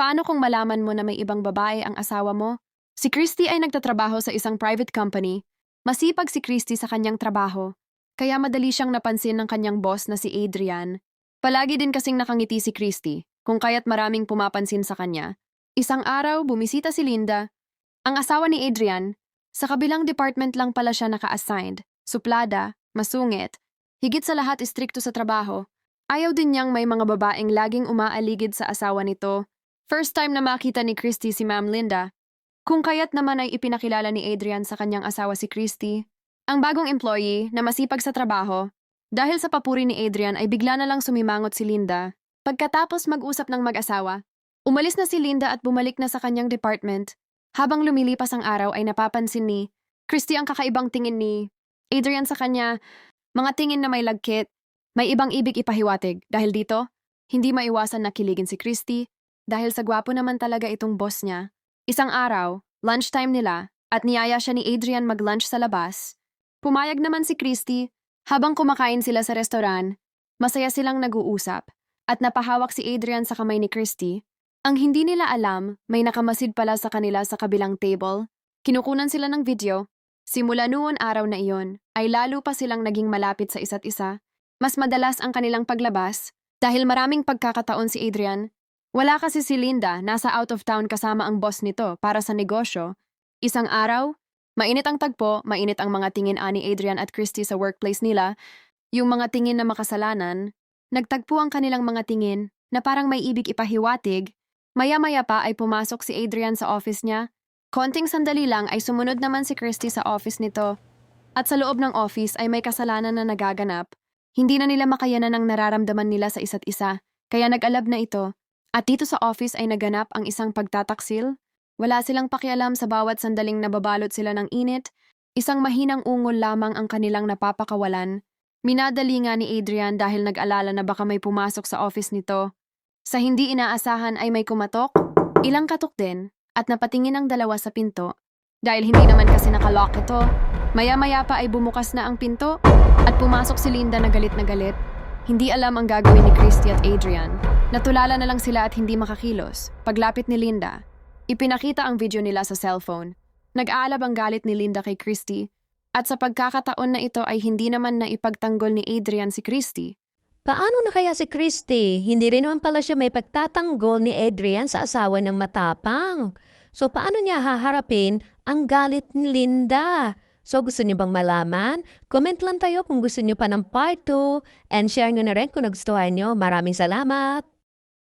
Paano kung malaman mo na may ibang babae ang asawa mo? Si Christy ay nagtatrabaho sa isang private company. Masipag si Christy sa kanyang trabaho, kaya madali siyang napansin ng kanyang boss na si Adrian. Palagi din kasing nakangiti si Christy, kung kaya't maraming pumapansin sa kanya. Isang araw, bumisita si Linda, ang asawa ni Adrian. Sa kabilang department lang pala siya naka-assigned, suplada, masungit, higit sa lahat istrikto sa trabaho. Ayaw din niyang may mga babaeng laging umaaligid sa asawa nito. First time na makita ni Christy si Ma'am Linda. Kung kaya't naman ay ipinakilala ni Adrian sa kanyang asawa si Christy, ang bagong employee na masipag sa trabaho. Dahil sa papuri ni Adrian ay bigla na lang sumimangot si Linda. Pagkatapos mag-usap ng mag-asawa, umalis na si Linda at bumalik na sa kanyang department. Habang lumilipas ang araw ay napapansin ni Christy ang kakaibang tingin ni Adrian sa kanya, mga tingin na may lagkit. May ibang ibig ipahiwatig dahil dito, hindi maiwasan na kiligin si Christy dahil sa gwapo naman talaga itong boss niya. Isang araw, lunchtime nila at niyaya siya ni Adrian mag-lunch sa labas. Pumayag naman si Christy. Habang kumakain sila sa restaurant, masaya silang nag-uusap at napahawak si Adrian sa kamay ni Christy. Ang hindi nila alam, may nakamasid pala sa kanila sa kabilang table. Kinukunan sila ng video. Simula noon araw na iyon, ay lalo pa silang naging malapit sa isa't isa. Mas madalas ang kanilang paglabas dahil maraming pagkakataon si Adrian. Wala kasi si Linda, nasa out of town kasama ang boss nito para sa negosyo. Isang araw, mainit ang tagpo, mainit ang mga tingin ani Adrian at Christy sa workplace nila. Yung mga tingin na makasalanan, nagtagpo ang kanilang mga tingin na parang may ibig ipahiwatig. Maya-maya pa ay pumasok si Adrian sa office niya. Konting sandali lang ay sumunod naman si Christy sa office nito. At sa loob ng office ay may kasalanan na nagaganap. Hindi na nila makayanan ang nararamdaman nila sa isa't isa, kaya nag-alab na ito. At dito sa office ay naganap ang isang pagtataksil. Wala silang pakialam sa bawat sandaling nababalot sila ng init. Isang mahinang ungol lamang ang kanilang napapakawalan. Minadali nga ni Adrian dahil nag-alala na baka may pumasok sa office nito. Sa hindi inaasahan ay may kumatok, ilang katok din, at napatingin ang dalawa sa pinto. Dahil hindi naman kasi nakalock ito, maya-maya pa ay bumukas na ang pinto at pumasok si Linda na galit na galit. Hindi alam ang gagawin ni Christy at Adrian. Natulala na lang sila at hindi makakilos. Paglapit ni Linda, ipinakita ang video nila sa cellphone. Nag-aalab ang galit ni Linda kay Christy at sa pagkakataon na ito ay hindi naman na ipagtanggol ni Adrian si Christy. Paano na kaya si Christy? Hindi rin naman pala siya may pagtatanggol ni Adrian sa asawa ng matapang. So paano niya haharapin ang galit ni Linda? So gusto niyo bang malaman? Comment lang tayo kung gusto niyo pa ng part 2 and share nyo na rin kung nagustuhan niyo. Maraming salamat!